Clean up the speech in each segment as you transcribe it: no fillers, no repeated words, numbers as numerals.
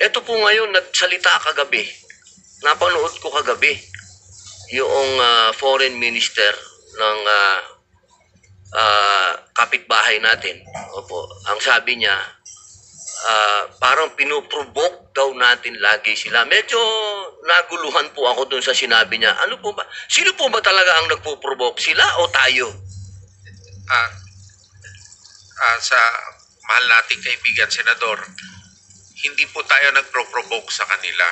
Ito po ngayon, nagsalita kagabi. Napanood ko kagabi yung foreign minister ng kapitbahay natin. Opo, ang sabi niya, parang pinuprovoke daw natin lagi sila. Medyo naguluhan po ako dun sa sinabi niya. Ano po ba? Sino po ba talaga ang nagpo-provoke? Sila o tayo? Sa mahal nating kaibigan, Senador, hindi po tayo nagpro-provoke sa kanila.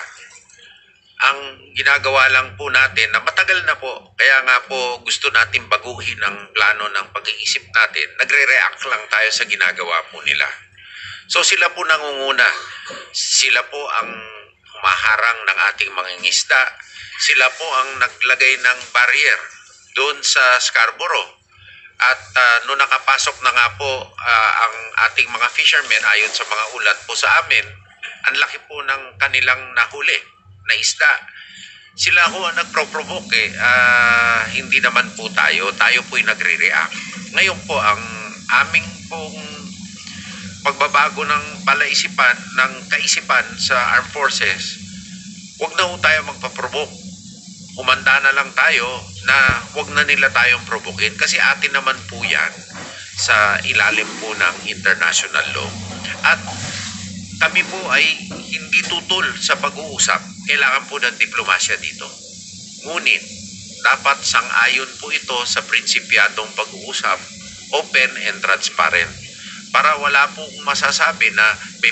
Ang ginagawa lang po natin, na matagal na po, kaya nga po gusto natin baguhin ang plano ng pag-iisip natin, nagre-react lang tayo sa ginagawa po nila. So sila po nangunguna, sila po ang humaharang ng ating mga ngisda, sila po ang naglagay ng barrier doon sa Scarborough. At noong nakapasok na nga po ang ating mga fishermen ayon sa mga ulat po sa amin, ang laki po ng kanilang nahuli na isda. Sila ho ang nagpro-provoke hindi naman po tayo. Tayo po'y nagre-react. Ngayon po ang aming pong pagbabago ng palaisipan, ng kaisipan sa armed forces, huwag na ho tayo magpa-provoke. Humanda na lang tayo na huwag na nila tayong provokin kasi atin naman po yan sa ilalim po ng international law. At kami po ay hindi tutol sa pag-uusap. Kailangan po ng diplomasya dito. Ngunit, dapat sang-ayon po ito sa prinsipyadong pag-uusap, open and transparent. Para wala pong masasabi na may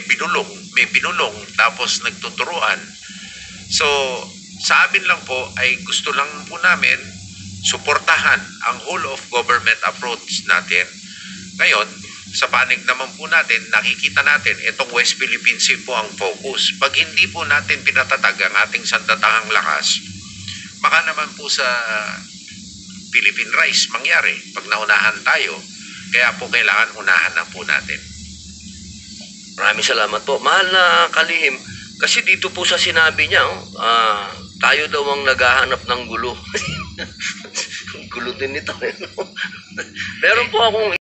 pinulong, tapos nagtuturuan. So, sa amin lang po ay gusto lang po namin suportahan ang whole of government approach natin. Ngayon, sa panig naman po natin, nakikita natin itong West Philippine Sea po ang focus. Pag hindi po natin pinatatag ang ating sandatahang lakas, baka naman po sa Philippine Rice mangyari pag naunahan tayo. Kaya po kailangan unahan na po natin. Maraming salamat po. Mahal na kalihim, kasi dito po sa sinabi niya, tayo daw ang naghahanap ng gulo. Gulo din ito. Meron po akong